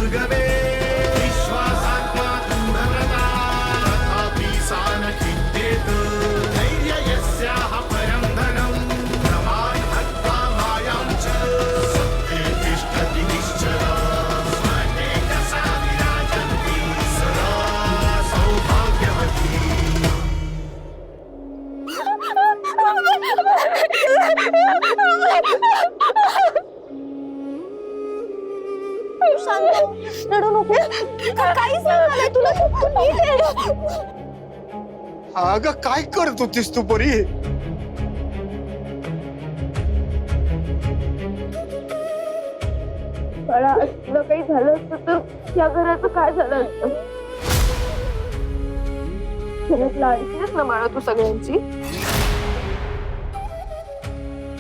उर्गवे विश्वासात्मा तुंभरता तथापि सा न खिद्येत धैर्य यस्याः परं धनं प्रमाण हत्वा मायां च सत्ये तिष्ठति निश्चला स्वने कसा विराजन्ति सदा सौभाग्यवती शांत रडू नको काही सांगायला तुला अगं काय करत होतीस तू परी? बाळा असलं काही झालं असतं तर या घराचं काय झालं असतं? घरात लाडकीच ना बाळा तू सगळ्यांची.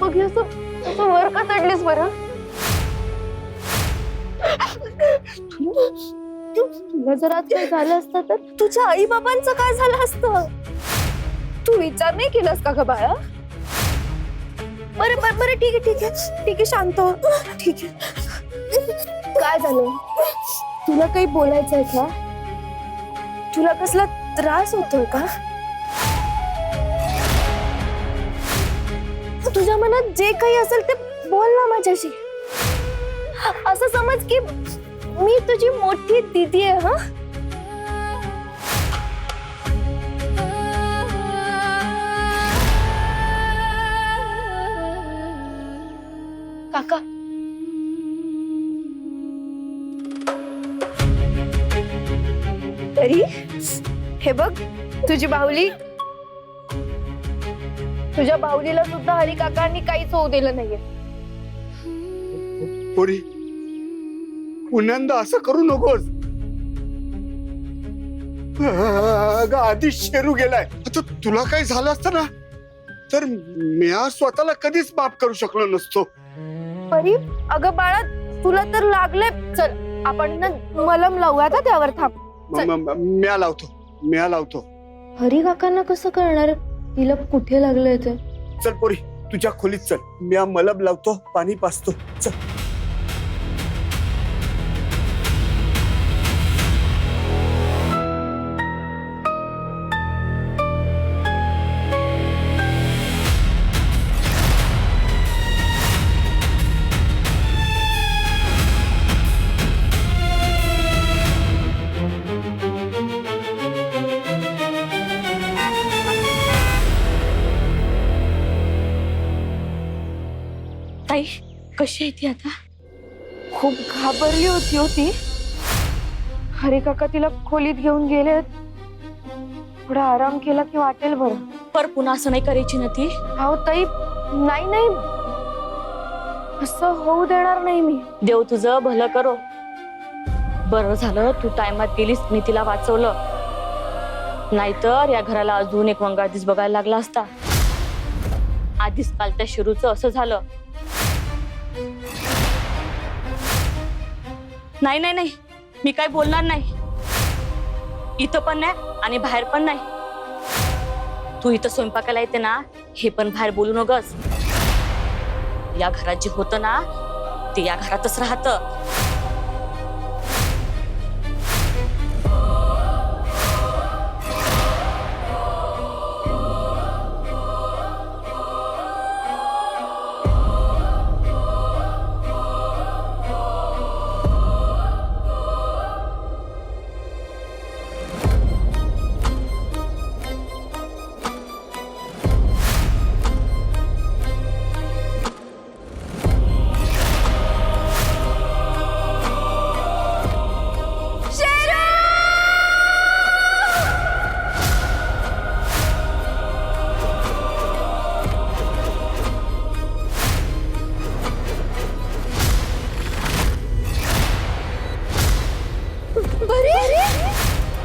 मग हे असं वर का चढलीस बरं? तुला जर आज काही झालं असतं तर तुझ्या आई बाबांचं काय झालं असतं? तू विचार नाही केलास का ग बाळा? बरं बरं बरं ठीक आहे ठीक आहे ठीक आहे शांत हो. ठीक आहे काय झालं? तुला काही बोलायचंय का? तुला कसला त्रास होतोय का? तुझ्या मनात जे काही असेल ते बोल ना माझ्याशी. असं समज की मी तुझी मोठी दीदी आहे. हा काका तरी हे बघ तुझी बाहुली. तुझ्या बाहुलीला सुद्धा हरी काकांनी काहीच होऊ दिलं नाहीये. पोरी पुन्यांदा असं करू नकोस. अगं आधी शेरू गेलाय. आता तुला काही झालं असतं ना तर मी स्वतःला कधीच माफ करू शकलो नसतो. परी अगं बाळा तुला तर लागले. चल आपण ना मलम लावूया का त्यावर. थांब म्या लावतो. हरी काकांना कसं करणार? तिला कुठे लागलंय ते? चल पोरी तुझ्या खोलीत चल. म्या मलम लावतो पाणी पाजतो. चल ताई कशी आहे ती आता? खूप घाबरली होती. हरी काका तिला खोलीत घेऊन गेले. थोडा आराम केला की वाटेल बरं. पर पुन्हा असं नाही करायची ना ती. हो ताई नाही नाही असं होऊ देणार नाही मी. देव तुझं भलं करो. बरं झालं तू टायमात गेलीस. मी तिला वाचवलं. नाहीतर या घराला अजून एक वंगाळदीस बघायला लागला असता. आधीच काल त्या शिरूचं असं झालं. नाही नाही नाही मी काय बोलणार नाही. इथं पण नाही आणि बाहेर पण नाही. तू इथं स्वयंपाकाला येते ना हे पण बाहेर बोलू नकोस. या घरात जे होतं ना ते या घरातच राहतं.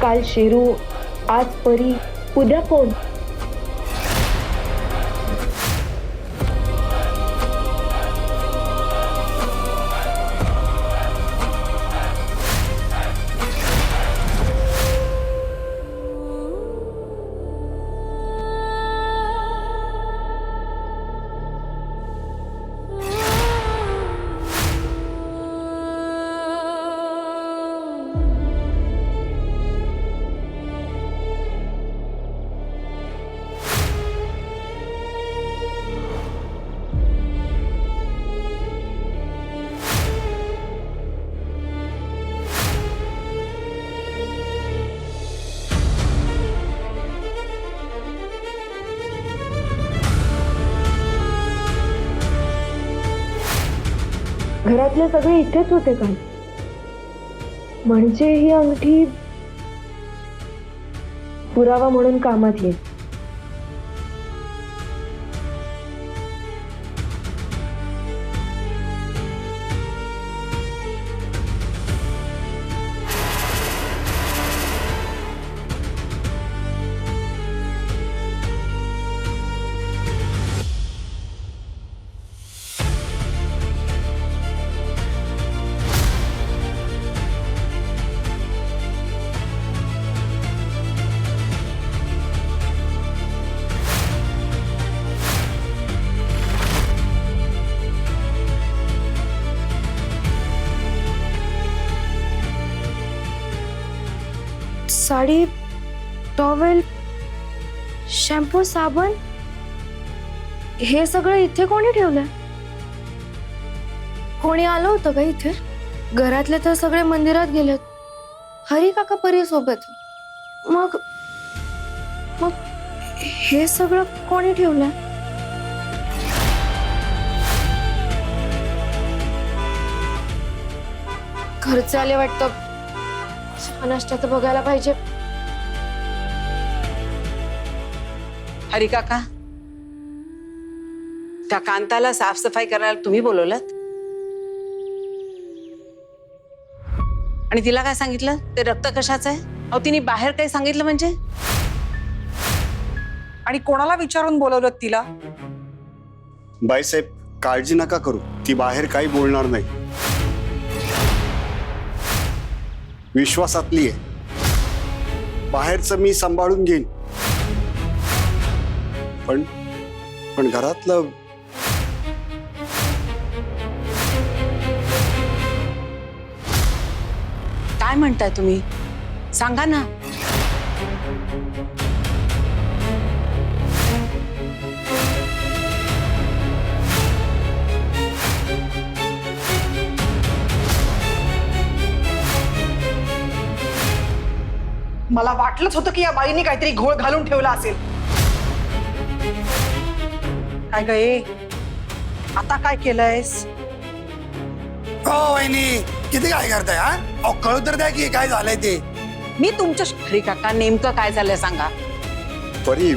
काल शेरू, आज परी, उद्या कोण? घरातले सगळे इथेच होते काल. म्हणजे ही अंगठी पुरावा म्हणून कामात येईल. साडी, टॉवेल, शॅम्पू, साबण हे सगळं इथे कोणी ठेवलंय? कोणी आलं होतं का इथे? घरातले तर सगळे मंदिरात गेलेत. हरी काका परी सोबत. मग मग हे सगळं कोणी ठेवलंय? घरचे आले वाटतं. नाश्त्याचं बघायला पाहिजे. हरी काका, त्या कांताला साफसफाई करायला तुम्ही बोलवलात आणि तिला काय सांगितलं? ते रक्त कशाचं आहे? अहो, तिने बाहेर काही सांगितलं म्हणजे? आणि कोणाला विचारून बोलवलं तिला? बाईसाहेब, काळजी नका करू, ती बाहेर काही बोलणार नाही. विश्वासातली आहे. बाहेरचं मी सांभाळून घेईन, पण घरातलं काय म्हणताय तुम्ही? सांगा ना. मला वाटलंच होतं की या बाईने काहीतरी घोळ घालून ठेवला असेल. काय गे, आता काय केलंयस? हो वहिनी, किती काय करताय? हा, अहो कळू तर द्या की काय झालंय ते. मी तुमच्या हरी काका, नेमकं काय झालंय सांगा. परी,